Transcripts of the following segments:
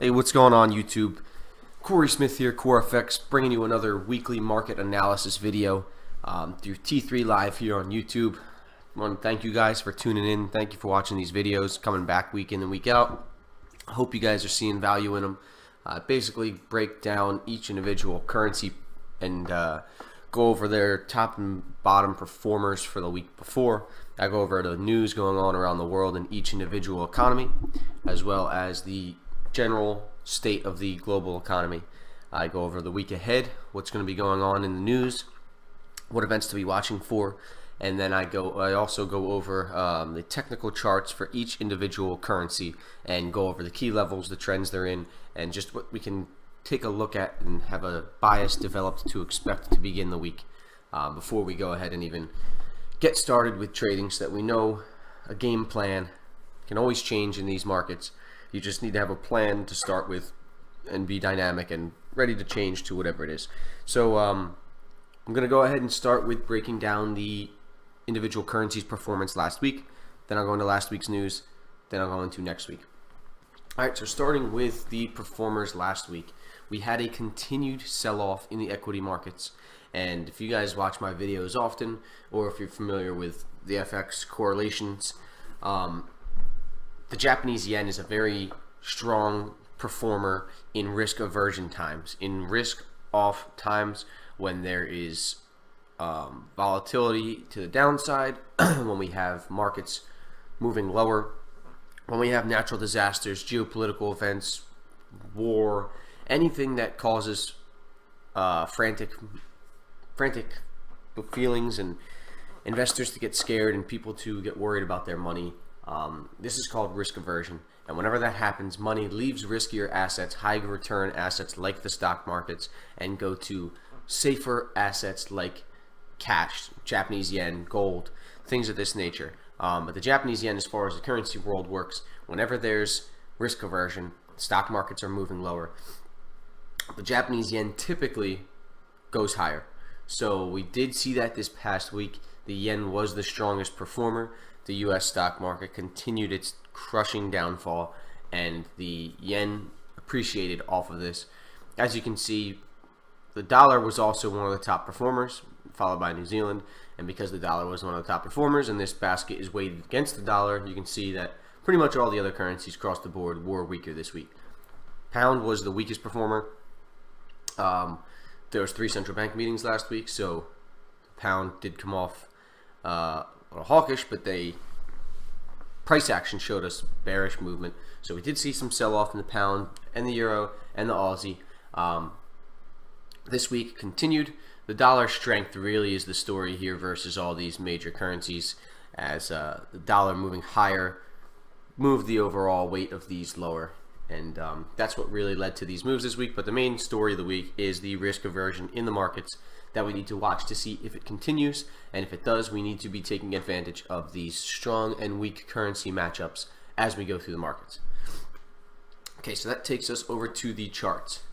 Hey, what's going on YouTube? Corey Smith here, CoreFX, bringing you another weekly market analysis video through T3 Live here on YouTube. I want to thank you guys for tuning in. Thank you for watching these videos, coming back week in and week out. I hope you guys are seeing value in them. Basically break down each individual currency and go over their top and bottom performers for the week before. I go over the news going on around the world in each individual economy, as well as the general state of the global economy. I go over the week ahead, what's going to be going on in the news, what events to be watching for, and then I also go over the technical charts for each individual currency and go over the key levels, the trends they're in, and just what we can take a look at and have a bias developed to expect to begin the week before we go ahead and even get started with trading, so that we know a game plan can always change in these markets. You just need to have a plan to start with and be dynamic and ready to change to whatever it is. So I'm going to go ahead and start with breaking down the individual currencies performance last week. Then I'll go into last week's news. Then I'll go into next week. All right, so starting with the performers last week, we had a continued sell-off in the equity markets. And if you guys watch my videos often, or if you're familiar with the FX correlations, the Japanese yen is a very strong performer in risk aversion times, in risk off times, when there is volatility to the downside, when we have markets moving lower, when we have natural disasters, geopolitical events, war, anything that causes frantic feelings and investors to get scared and people to get worried about their money. This is called risk aversion, and whenever that happens, money leaves riskier assets, high return assets like the stock markets, and go to safer assets like cash, Japanese yen, gold, things of this nature. But the Japanese yen, as far as the currency world works, whenever there's risk aversion, stock markets are moving lower. The Japanese yen typically goes higher. So we did see that this past week. The yen was the strongest performer. The US stock market continued its crushing downfall, and the yen appreciated off of this. As you can see, the dollar was also one of the top performers, followed by New Zealand. And because the dollar was one of the top performers and this basket is weighted against the dollar, you can see that pretty much all the other currencies across the board were weaker this week. Pound was the weakest performer. There was 3 central bank meetings last week, so the pound did come off a little hawkish, but price action showed us bearish movement. So we did see some sell-off in the pound and the euro and the Aussie. This week continued. The dollar strength really is the story here versus all these major currencies, as the dollar moving higher moved the overall weight of these lower. And that's what really led to these moves this week. But the main story of the week is the risk aversion in the markets that we need to watch to see if it continues. And if it does, we need to be taking advantage of these strong and weak currency matchups as we go through the markets. Okay, so that takes us over to the charts,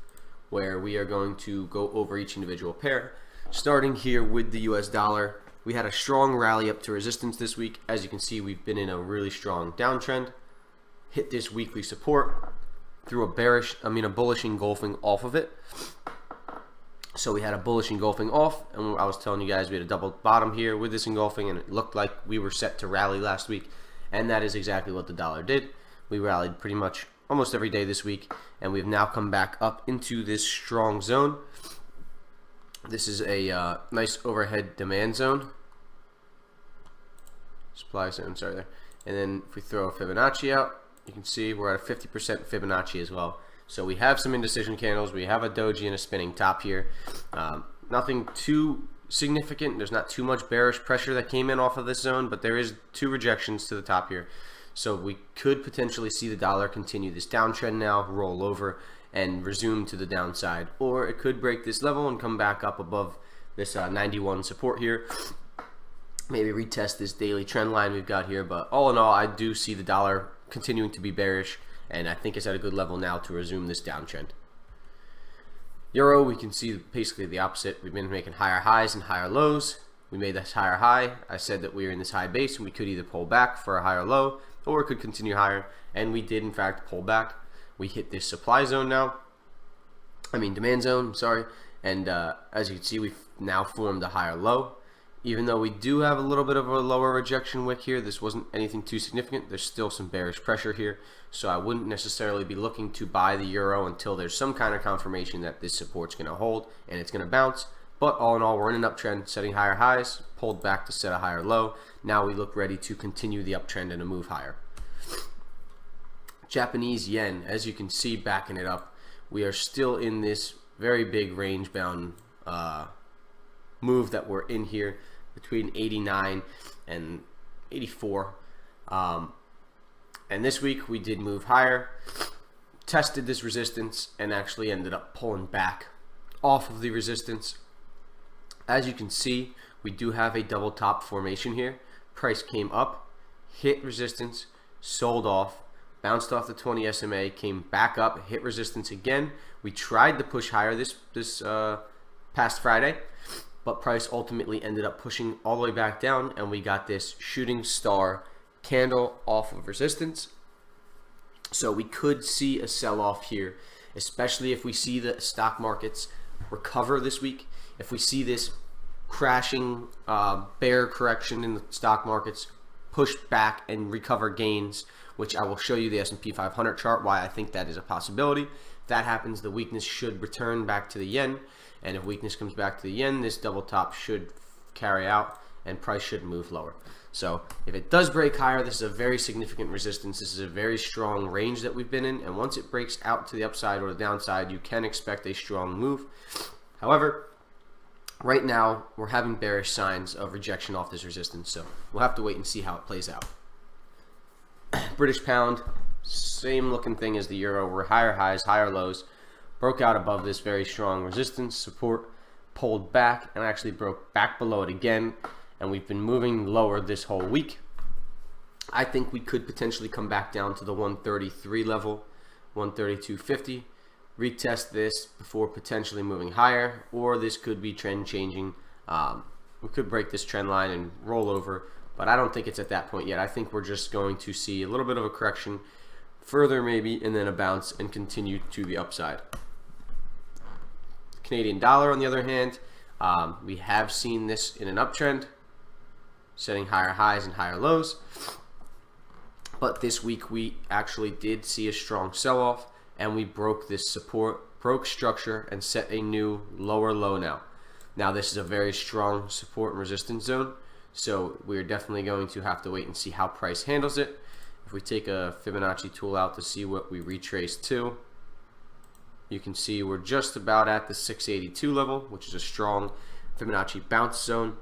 where we are going to go over each individual pair. Starting here with the US dollar, we had a strong rally up to resistance this week. As you can see, we've been in a really strong downtrend. Hit this weekly support through a bullish engulfing off of it. So we had a bullish engulfing off, and I was telling you guys we had a double bottom here with this engulfing, and it looked like we were set to rally last week, and that is exactly what the dollar did. We rallied pretty much almost every day this week, and we've now come back up into this strong zone. This is a nice overhead demand zone, supply zone, sorry there. And then if we throw a Fibonacci out, you can see we're at a 50% Fibonacci as well. So we have some indecision candles. We have a doji and a spinning top here. Nothing too significant. There's not too much bearish pressure that came in off of this zone, but there is 2 rejections to the top here. So we could potentially see the dollar continue this downtrend now, roll over, and resume to the downside. Or it could break this level and come back up above this 91 support here. Maybe retest this daily trend line we've got here. But all in all, I do see the dollar continuing to be bearish, and I think it's at a good level now to resume this downtrend. Euro, we can see basically the opposite. We've been making higher highs and higher lows. We made this higher high. I said that we were in this high base, and we could either pull back for a higher low, or it could continue higher, and we did in fact pull back. we hit this supply zone now. Demand zone, sorry. And as you can see, we've now formed a higher low. Even though we do have a little bit of a lower rejection wick here, this wasn't anything too significant. There's still some bearish pressure here, so I wouldn't necessarily be looking to buy the euro until there's some kind of confirmation that this support's going to hold and it's going to bounce. But all in all, we're in an uptrend, setting higher highs, pulled back to set a higher low. Now we look ready to continue the uptrend and a move higher. Japanese yen, as you can see, backing it up. We are still in this very big range bound move that we're in here between 89 and 84. And this week we did move higher, tested this resistance, and actually ended up pulling back off of the resistance. As you can see, we do have a double top formation here. Price came up, hit resistance, sold off, bounced off the 20 SMA, came back up, hit resistance again. We tried to push higher this past Friday, but price ultimately ended up pushing all the way back down, and we got this shooting star candle off of resistance. So we could see a sell-off here, especially if we see the stock markets recover this week. If we see this crashing bear correction in the stock markets push back and recover gains, which I will show you the S&P 500 chart why I think that is a possibility. If that happens, the weakness should return back to the yen, and if weakness comes back to the yen, this double top should carry out and price should move lower. So if it does break higher, this is a very significant resistance. This is a very strong range that we've been in, and once it breaks out to the upside or the downside, you can expect a strong move. However, right now we're having bearish signs of rejection off this resistance, so we'll have to wait and see how it plays out. British pound, same looking thing as the euro. We're higher highs, higher lows, broke out above this very strong resistance support, pulled back, and actually broke back below it again, and we've been moving lower this whole week. I think we could potentially come back down to the 133 level, 132.50, retest this before potentially moving higher, or this could be trend changing. We could break this trend line and roll over, but I don't think it's at that point yet. I think we're just going to see a little bit of a correction further maybe, and then a bounce and continue to the upside. Canadian dollar, on the other hand, we have seen this in an uptrend, setting higher highs and higher lows. But this week we actually did see a strong sell-off, and we broke this support, broke structure, and set a new lower low now. Now this is a very strong support and resistance zone, so we're definitely going to have to wait and see how price handles it. If we take a Fibonacci tool out to see what we retrace to, you can see we're just about at the 682 level, which is a strong Fibonacci bounce zone.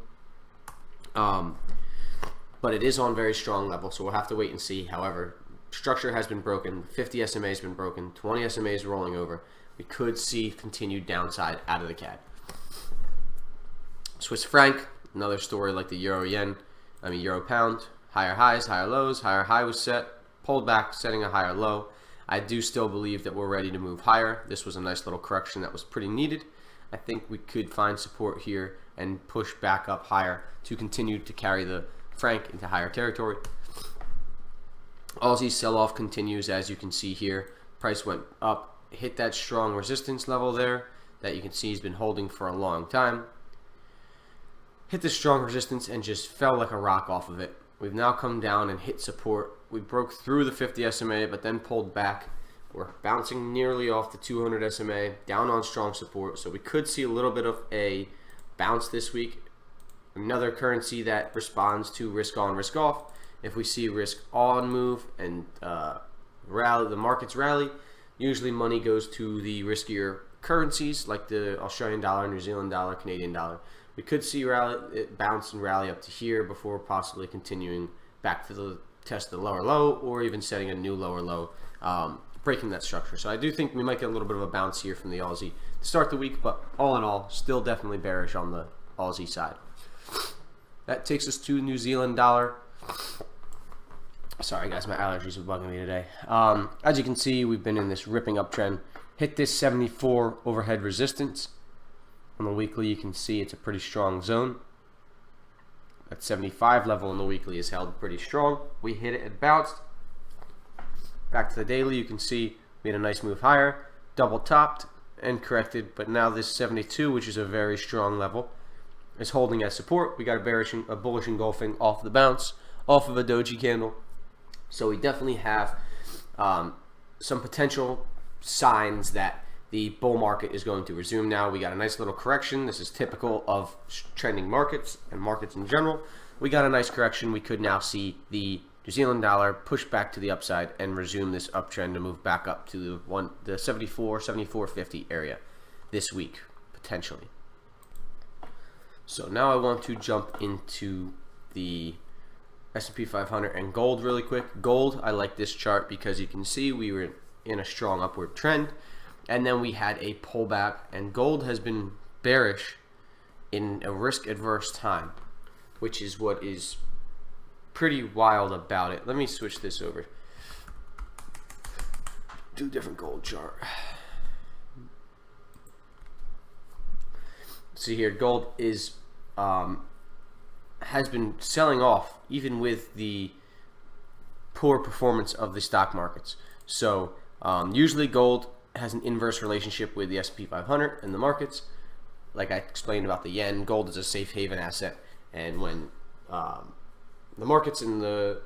But it is on very strong level, so we'll have to wait and see. However, structure has been broken, 50 SMA has been broken, 20 SMA is rolling over. We could see continued downside out of the CAD. Swiss franc, another story like the euro pound, higher highs, higher lows. Higher high was set, pulled back, setting a higher low. I do still believe that we're ready to move higher. This was a nice little correction that was pretty needed. I think we could find support here and push back up higher to continue to carry the franc into higher territory. Aussie sell-off continues, as you can see here. Price went up, hit that strong resistance level there that you can see has been holding for a long time. Hit this strong resistance and just fell like a rock off of it. We've now come down and hit support. We broke through the 50 SMA, but then pulled back. We're bouncing nearly off the 200 SMA, down on strong support. So we could see a little bit of a bounce this week. Another currency that responds to risk on, risk off. If we see risk on move and rally, the markets rally, usually money goes to the riskier currencies like the Australian dollar, New Zealand dollar, Canadian dollar. We could see it bounce and rally up to here before possibly continuing back to the test the lower low, or even setting a new lower low, breaking that structure. So I do think we might get a little bit of a bounce here from the Aussie to start the week, but all in all, still definitely bearish on the Aussie side. That takes us to New Zealand dollar. Sorry guys, my allergies are bugging me today. As you can see, we've been in this ripping uptrend. Hit this 74 overhead resistance. On the weekly, you can see it's a pretty strong zone. That 75 level on the weekly is held pretty strong. We hit it and bounced. Back to the daily, you can see We had a nice move higher, double topped and corrected, but now this 72, which is a very strong level, is holding as support. We got a bullish engulfing off the bounce, off of a doji candle. So we definitely have some potential signs that the bull market is going to resume now. We got a nice little correction. This is typical of trending markets and markets in general. We got a nice correction. We could now see the New Zealand dollar push back to the upside and resume this uptrend to move back up to the 74, 74.50 area this week, potentially. So now I want to jump into the S&P 500 and gold really quick. Gold, I like this chart because you can see we were in a strong upward trend, and then we had a pullback, and gold has been bearish in a risk-adverse time, which is what is pretty wild about it. Let me switch this over. Do a different gold chart. See here, gold is has been selling off even with the poor performance of the stock markets. So usually gold has an inverse relationship with the S&P 500 and the markets. Like I explained about the yen, gold is a safe haven asset, and when the markets and the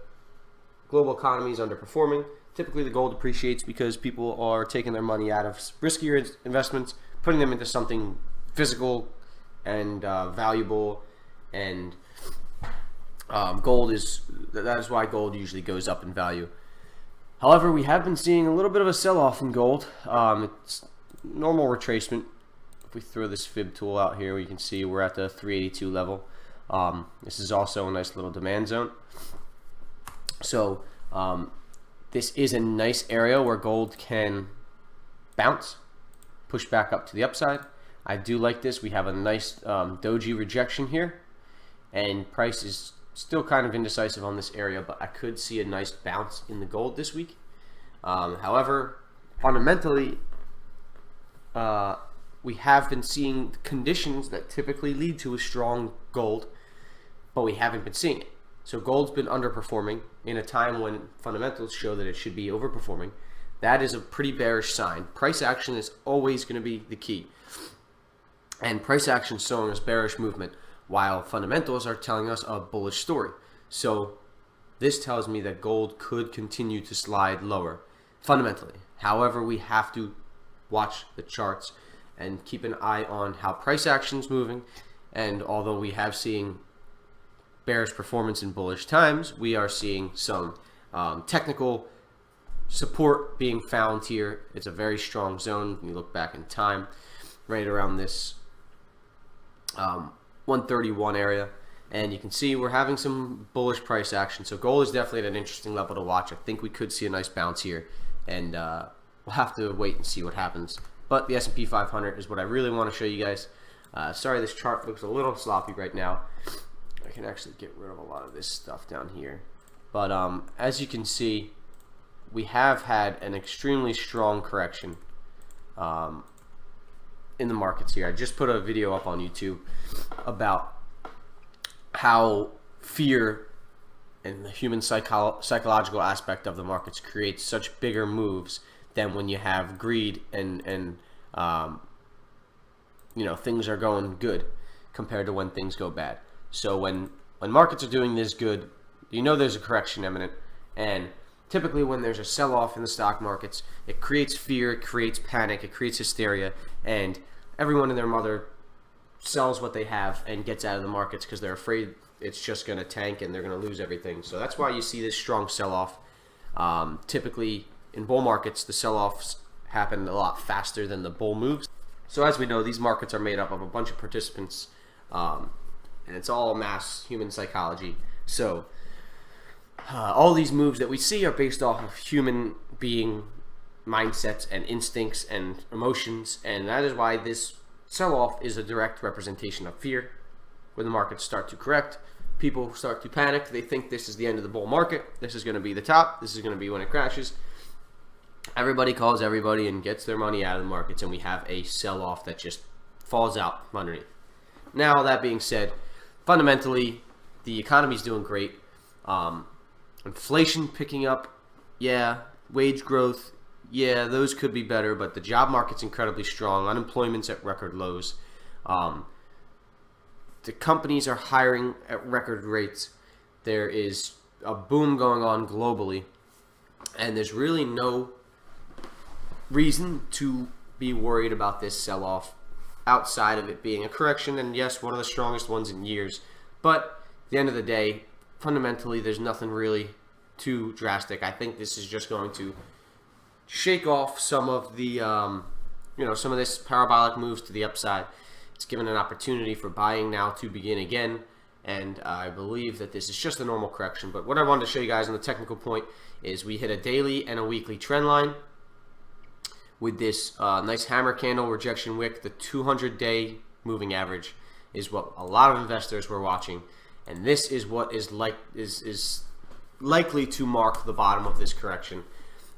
global economy is underperforming, typically the gold appreciates because people are taking their money out of riskier investments, putting them into something physical and valuable, and that is why gold usually goes up in value. However, we have been seeing a little bit of a sell-off in gold. It's normal retracement. If we throw this fib tool out here, we can see we're at the 382 level. This is also a nice little demand zone. So this is a nice area where gold can bounce, push back up to the upside. I do like this. We have a nice doji rejection here, and price is still kind of indecisive on this area, but I could see a nice bounce in the gold this week. However, fundamentally, we have been seeing conditions that typically lead to a strong gold, but we haven't been seeing it. So gold's been underperforming in a time when fundamentals show that it should be overperforming. That is a pretty bearish sign. Price action is always going to be the key. And price action is showing us bearish movement, while fundamentals are telling us a bullish story. So this tells me that gold could continue to slide lower fundamentally. However, we have to watch the charts and keep an eye on how price action is moving. And although we have seen bearish performance in bullish times, we are seeing some technical support being found here. It's a very strong zone when you look back in time, right around this 131 area, and you can see we're having some bullish price action. So gold is definitely at an interesting level to watch. I think we could see a nice bounce here, and we'll have to wait and see what happens. But the S&P 500 is what I really want to show you guys. Sorry, this chart looks a little sloppy right now. I can actually get rid of a lot of this stuff down here. But as you can see, we have had an extremely strong correction in the markets here. I just put a video up on YouTube about how fear and the human psychological aspect of the markets creates such bigger moves than when you have greed and you know, things are going good compared to when things go bad. So when markets are doing this good, you know there's a correction imminent, and typically when there's a sell-off in the stock markets, it creates fear, it creates panic, it creates hysteria, and everyone and their mother sells what they have and gets out of the markets because they're afraid it's just going to tank and they're going to lose everything. So that's why you see this strong sell-off. Typically in bull markets, the sell-offs happen a lot faster than the bull moves. So as we know, these markets are made up of a bunch of participants, and it's all mass human psychology. So all these moves that we see are based off of human being mindsets and instincts and emotions, and that is why this sell-off is a direct representation of fear. When the markets start to correct, people start to panic. They think this is the end of the bull market. This is going to be the top. This is going to be when it crashes. Everybody calls everybody and gets their money out of the markets, and we have a sell-off that just falls out from underneath. Now, that being said, fundamentally, the economy's doing great. Inflation picking up, yeah. Wage growth, yeah, those could be better, but the job market's incredibly strong. Unemployment's at record lows. Um, the companies are hiring at record rates. There is a boom going on globally, and there's really no reason to be worried about this sell-off outside of it being a correction, and yes, one of the strongest ones in years. But at the end of the day, fundamentally, there's nothing really too drastic. I think this is just going to shake off some of the, some of this parabolic moves to the upside. It's given an opportunity for buying now to begin again, and I believe that this is just a normal correction. But what I wanted to show you guys on the technical point is we hit a daily and a weekly trend line with this nice hammer candle rejection wick. The 200-day moving average is what a lot of investors were watching, and this is what is likely to mark the bottom of this correction.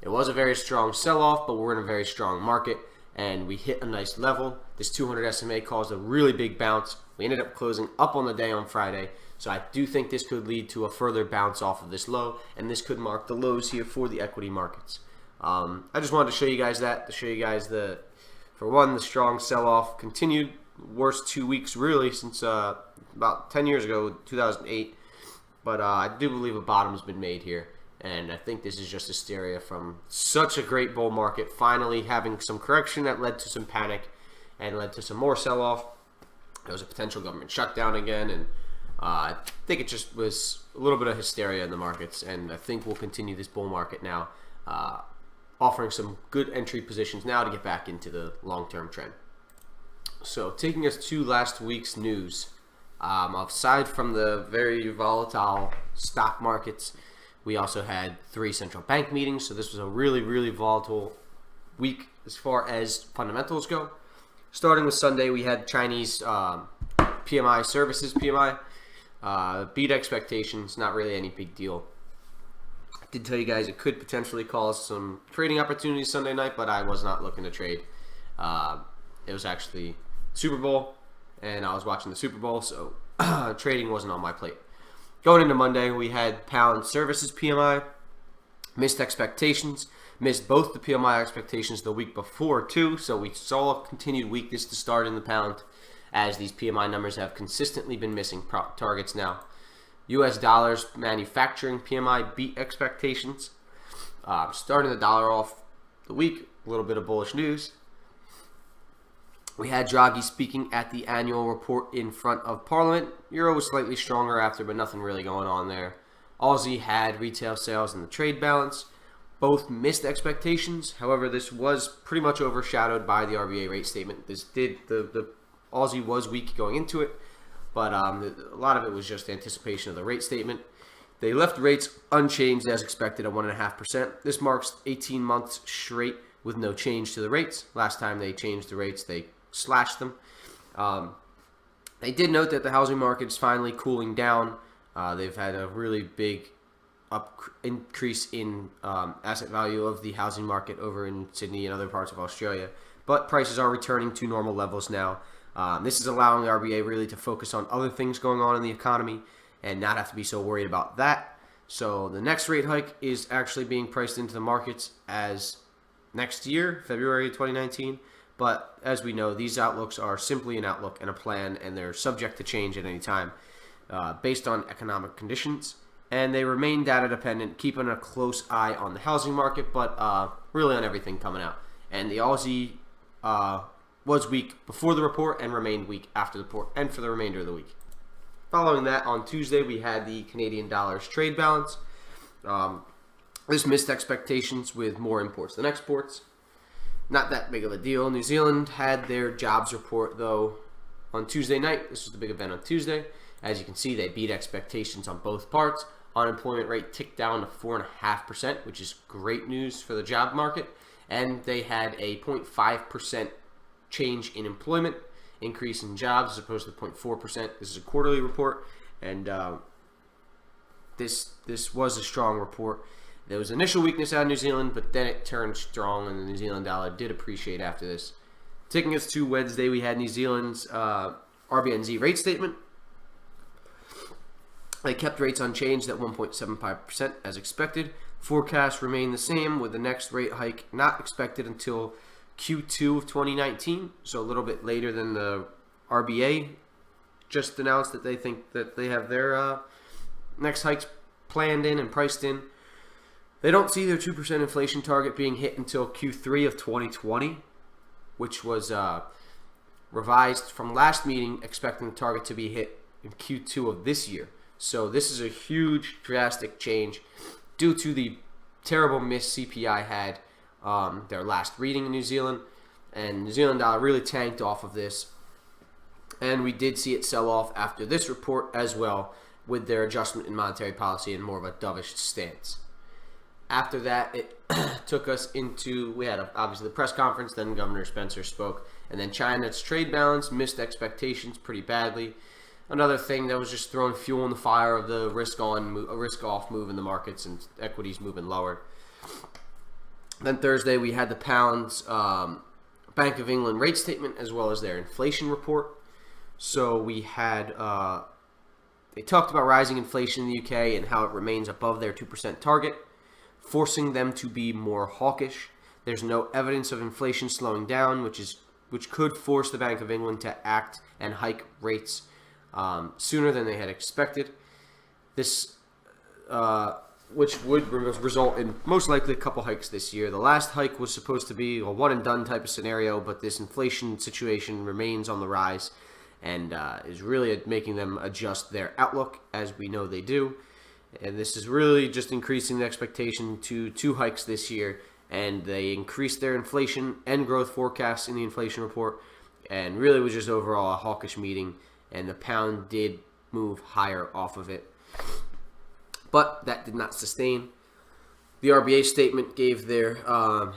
It was a very strong sell-off, but we're in a very strong market, and we hit a nice level. This 200 SMA caused a really big bounce. We ended up closing up on the day on Friday, so I do think this could lead to a further bounce off of this low, and this could mark the lows here for the equity markets. I just wanted to show you guys that, to show you guys the strong sell-off continued. Worst 2 weeks really since about 10 years ago, 2008. But I do believe a bottom has been made here, and I think this is just hysteria from such a great bull market finally having some correction that led to some panic and led to some more sell-off. There was a potential government shutdown again, and I think it just was a little bit of hysteria in the markets, and I think we'll continue this bull market now, offering some good entry positions now to get back into the long-term trend. So taking us to last week's news, aside from the very volatile stock markets, we also had 3 central bank meetings, so this was a really, really volatile week as far as fundamentals go. Starting with Sunday, we had Chinese PMI services PMI, beat expectations, not really any big deal. I did tell you guys it could potentially cause some trading opportunities Sunday night, but I was not looking to trade. It was actually Super Bowl, and I was watching the Super Bowl, so trading wasn't on my plate. Going into Monday, we had pound services PMI, missed expectations, missed both the PMI expectations the week before too, so we saw a continued weakness to start in the pound as these PMI numbers have consistently been missing targets now. U.S. dollars manufacturing PMI beat expectations. Starting the dollar off the week, a little bit of bullish news. We had Draghi speaking at the annual report in front of Parliament. Euro was slightly stronger after, but nothing really going on there. Aussie had retail sales and the trade balance. Both missed expectations. However, this was pretty much overshadowed by the RBA rate statement. The Aussie was weak going into it, but a lot of it was just anticipation of the rate statement. They left rates unchanged as expected at 1.5%. This marks 18 months straight with no change to the rates. Last time they changed the rates, they slashed them. They did note that the housing market is finally cooling down. They've had a really big increase in asset value of the housing market over in Sydney and other parts of Australia, but prices are returning to normal levels now. This is allowing the RBA really to focus on other things going on in the economy and not have to be so worried about that. So the next rate hike is actually being priced into the markets as next year, February 2019. But as we know, these outlooks are simply an outlook and a plan, and they're subject to change at any time based on economic conditions. And they remain data dependent, keeping a close eye on the housing market, but really on everything coming out. And the Aussie was weak before the report and remained weak after the report and for the remainder of the week. Following that, on Tuesday, we had the Canadian dollar's trade balance. This missed expectations with more imports than exports. Not that big of a deal. New Zealand had their jobs report, though, on Tuesday night. This was the big event on Tuesday. As you can see, they beat expectations on both parts. Unemployment rate ticked down to 4.5%, which is great news for the job market. And they had a 0.5% change in employment, increase in jobs as opposed to 0.4%. This is a quarterly report, and this was a strong report. There was initial weakness out of New Zealand, but then it turned strong, and the New Zealand dollar did appreciate after this. Taking us to Wednesday, we had New Zealand's RBNZ rate statement. They kept rates unchanged at 1.75% as expected. Forecasts remain the same, with the next rate hike not expected until Q2 of 2019, so a little bit later than the RBA just announced that they think that they have their next hikes planned in and priced in. They don't see their 2% inflation target being hit until Q3 of 2020, which was revised from last meeting, expecting the target to be hit in Q2 of this year. So this is a huge, drastic change due to the terrible miss CPI had their last reading in New Zealand, and New Zealand dollar really tanked off of this, and we did see it sell off after this report as well, with their adjustment in monetary policy and more of a dovish stance. After that, it took us into, we had obviously the press conference, then Governor Spencer spoke, and then China's trade balance missed expectations pretty badly. Another thing that was just throwing fuel in the fire of the risk-off move in the markets and equities moving lower. Then Thursday, we had the pound's Bank of England rate statement as well as their inflation report. So we had, they talked about rising inflation in the UK and how it remains above their 2% target, forcing them to be more hawkish. There's no evidence of inflation slowing down, which could force the Bank of England to act and hike rates sooner than they had expected. This, which would result in most likely a couple hikes this year. The last hike was supposed to be a one and done type of scenario, but this inflation situation remains on the rise and is really making them adjust their outlook, as we know they do. And this is really just increasing the expectation to 2 hikes this year, and they increased their inflation and growth forecasts in the inflation report, and really was just overall a hawkish meeting, and the pound did move higher off of it. But that did not sustain. The RBA statement gave their, the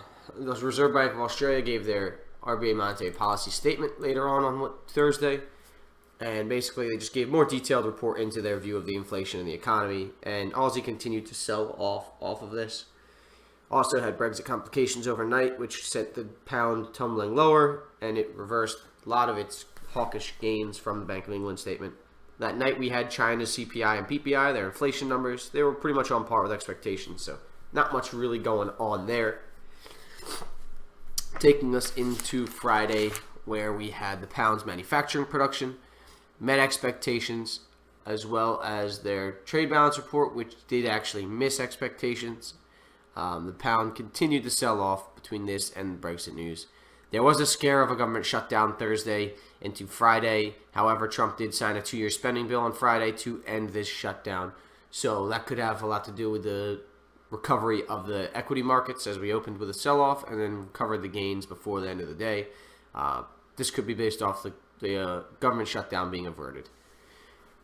Reserve Bank of Australia gave their RBA monetary policy statement later on Thursday. And basically, they just gave more detailed report into their view of the inflation and the economy. And Aussie continued to sell off of this. Also had Brexit complications overnight, which sent the pound tumbling lower. And it reversed a lot of its hawkish gains from the Bank of England statement. That night, we had China's CPI and PPI, their inflation numbers. They were pretty much on par with expectations. So not much really going on there. Taking us into Friday, where we had the pound's manufacturing production met expectations, as well as their trade balance report, which did actually miss expectations. The pound continued to sell off between this and Brexit news. There was a scare of a government shutdown Thursday into Friday. However, Trump did sign a 2-year spending bill on Friday to end this shutdown. So that could have a lot to do with the recovery of the equity markets, as we opened with a sell-off and then recovered the gains before the end of the day. This could be based off the government shutdown being averted.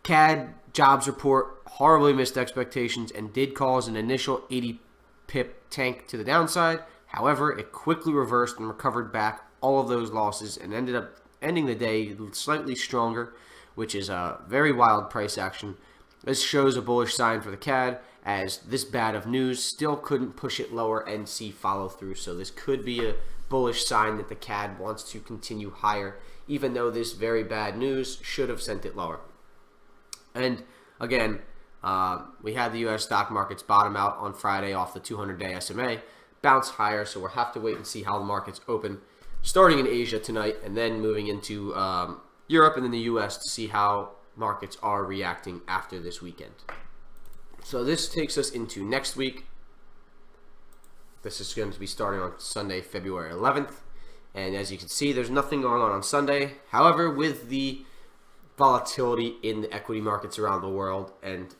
CAD jobs report horribly missed expectations and did cause an initial 80 pip tank to the downside. However, it quickly reversed and recovered back all of those losses and ended up ending the day slightly stronger, which is a very wild price action. This shows a bullish sign for the CAD, as this bad of news still couldn't push it lower and see follow through. So this could be a bullish sign that the CAD wants to continue higher, even though this very bad news should have sent it lower. And again, we had the U.S. stock markets bottom out on Friday off the 200-day SMA, bounce higher, so we'll have to wait and see how the markets open, starting in Asia tonight and then moving into Europe and then the U.S. to see how markets are reacting after this weekend. So this takes us into next week. This is going to be starting on Sunday, February 11th. And as you can see, there's nothing going on Sunday. However, with the volatility in the equity markets around the world and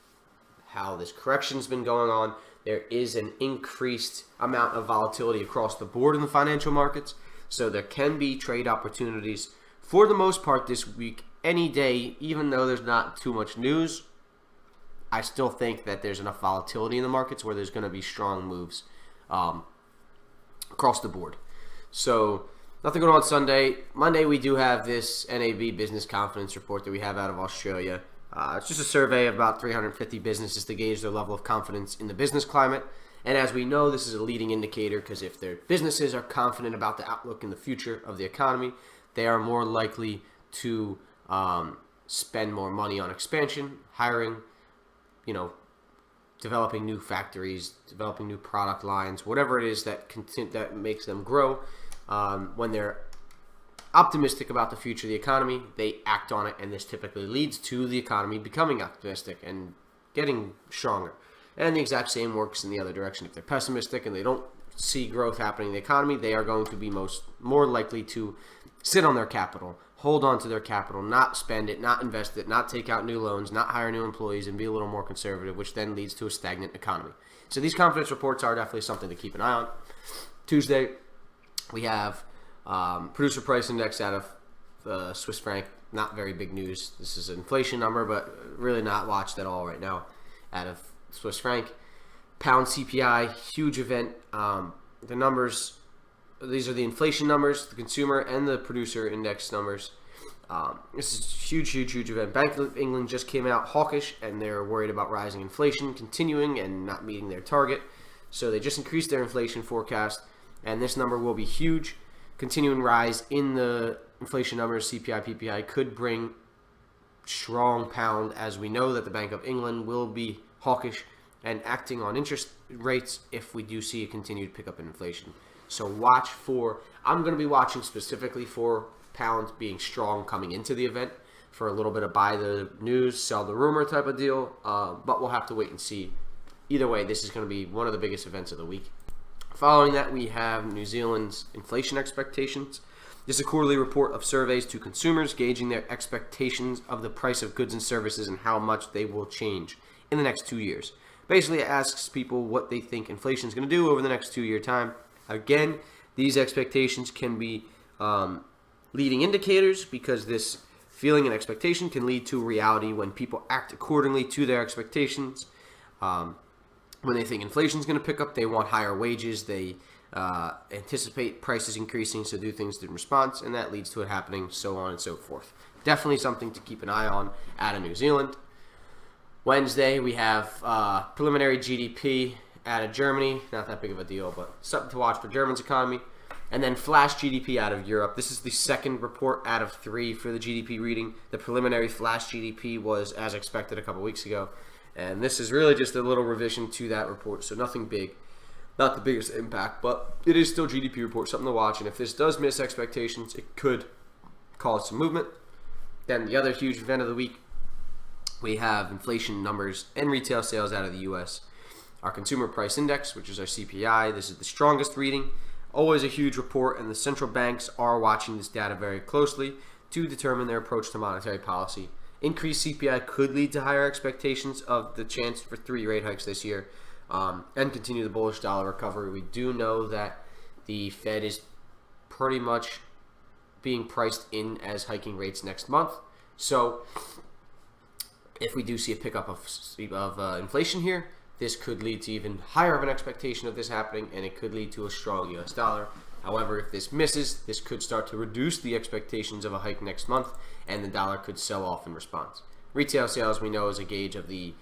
how this correction's been going on, there is an increased amount of volatility across the board in the financial markets. So there can be trade opportunities for the most part this week, any day, even though there's not too much news. I still think that there's enough volatility in the markets where there's going to be strong moves across the board. So nothing going on Sunday. Monday, we do have this NAB business confidence report that we have out of Australia. It's just a survey of about 350 businesses to gauge their level of confidence in the business climate. And as we know, this is a leading indicator, because if their businesses are confident about the outlook in the future of the economy, they are more likely to spend more money on expansion, hiring, developing new factories, developing new product lines, whatever it is that makes them grow. When they're optimistic about the future of the economy, they act on it, and this typically leads to the economy becoming optimistic and getting stronger. And the exact same works in the other direction. If they're pessimistic and they don't see growth happening in the economy, they are going to be more likely to sit on their capital, hold on to their capital, not spend it, not invest it, not take out new loans, not hire new employees, and be a little more conservative, which then leads to a stagnant economy. So these confidence reports are definitely something to keep an eye on. Tuesday, we have producer price index out of the Swiss franc. Not very big news. This is an inflation number, but really not watched at all right now out of Swiss franc. Pound CPI, huge event. The numbers, these are the inflation numbers, the consumer and the producer index numbers. This is a huge event. Bank of England just came out hawkish, and they're worried about rising inflation continuing and not meeting their target. So they just increased their inflation forecast, and this number will be huge. Continuing rise in the inflation numbers, CPI, PPI, could bring strong pound, as we know that the Bank of England will be hawkish and acting on interest rates if we do see a continued pickup in inflation. So watch for, I'm going to be watching specifically for pound being strong coming into the event, for a little bit of buy the news, sell the rumor type of deal, but we'll have to wait and see. Either way, this is going to be one of the biggest events of the week. Following that, we have New Zealand's inflation expectations. This is a quarterly report of surveys to consumers gauging their expectations of the price of goods and services and how much they will change in the next 2 years. Basically, it asks people what they think inflation is going to do over the next 2-year time. Again, these expectations can be leading indicators, because this feeling and expectation can lead to reality when people act accordingly to their expectations. When they think inflation is going to pick up, they want higher wages. They anticipate prices increasing, so do things in response, and that leads to it happening, so on and so forth. Definitely something to keep an eye on out of New Zealand. Wednesday, we have preliminary GDP out of Germany. Not that big of a deal, but something to watch for Germany's economy. And then flash GDP out of Europe. This is the second report out of 3 for the GDP reading. The preliminary flash GDP was as expected a couple weeks ago. And this is really just a little revision to that report, so nothing big. Not the biggest impact, but it is still GDP report, something to watch. And if this does miss expectations, it could cause some movement. Then the other huge event of the week, we have inflation numbers and retail sales out of the U.S. Our consumer price index, which is our CPI, this is the strongest reading. Always a huge report, and the central banks are watching this data very closely to determine their approach to monetary policy. Increased CPI could lead to higher expectations of the chance for 3 rate hikes this year, and continue the bullish dollar recovery. We do know that the Fed is pretty much being priced in as hiking rates next month. So if we do see a pickup of inflation here, this could lead to even higher of an expectation of this happening, and it could lead to a strong U.S. dollar. However, if this misses, this could start to reduce the expectations of a hike next month, and the dollar could sell off in response. Retail sales, we know, is a gauge of the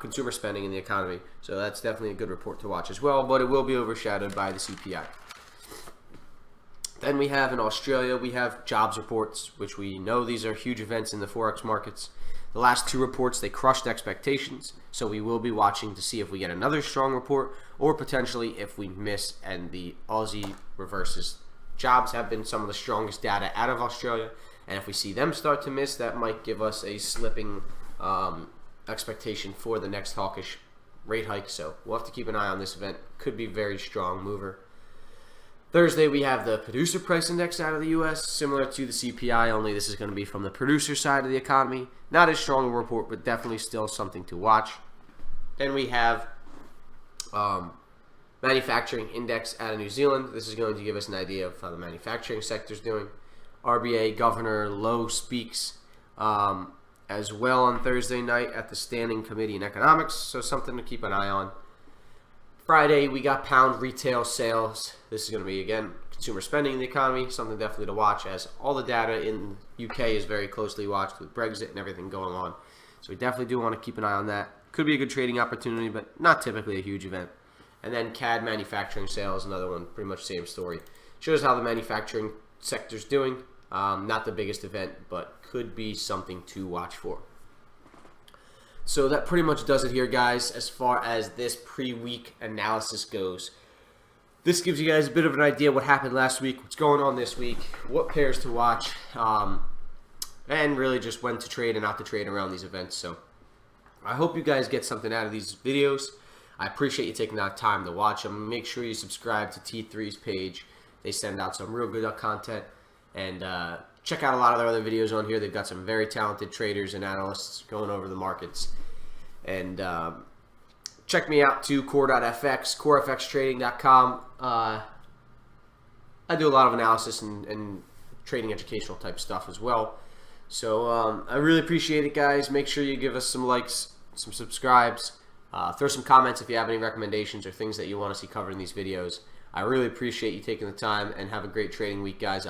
consumer spending in the economy, so that's definitely a good report to watch as well, but it will be overshadowed by the CPI. Then we have in Australia, we have jobs reports, which we know these are huge events in the Forex markets. The last 2 reports, they crushed expectations, so we will be watching to see if we get another strong report, or potentially if we miss and the Aussie reverses. Jobs have been some of the strongest data out of Australia, and if we see them start to miss, that might give us a slipping expectation for the next hawkish rate hike, so we'll have to keep an eye on this event. Could be a very strong mover. Thursday, we have the producer price index out of the U.S., similar to the CPI, only this is going to be from the producer side of the economy. Not as strong a report, but definitely still something to watch. Then we have manufacturing index out of New Zealand. This is going to give us an idea of how the manufacturing sector is doing. RBA Governor Lowe speaks as well on Thursday night at the Standing Committee in Economics, so something to keep an eye on. Friday, we got pound retail sales. This is going to be, again, consumer spending in the economy, something definitely to watch, as all the data in UK is very closely watched with Brexit and everything going on. So we definitely do want to keep an eye on that. Could be a good trading opportunity, but not typically a huge event. And then CAD manufacturing sales, another one, pretty much same story. Shows how the manufacturing sector's doing. Not the biggest event, but could be something to watch for. So that pretty much does it here, guys, as far as this pre-week analysis goes. This gives you guys a bit of an idea what happened last week, what's going on this week, what pairs to watch, and really just when to trade and not to trade around these events. So I hope you guys get something out of these videos. I appreciate you taking that time to watch them. Make sure you subscribe to T3's page. They send out some real good content. And check out a lot of their other videos on here. They've got some very talented traders and analysts going over the markets. And check me out too, core.fx, corefxtrading.com. I do a lot of analysis and trading educational type stuff as well. So I really appreciate it, guys. Make sure you give us some likes, some subscribes. Throw some comments if you have any recommendations or things that you want to see covered in these videos. I really appreciate you taking the time, and have a great trading week, guys.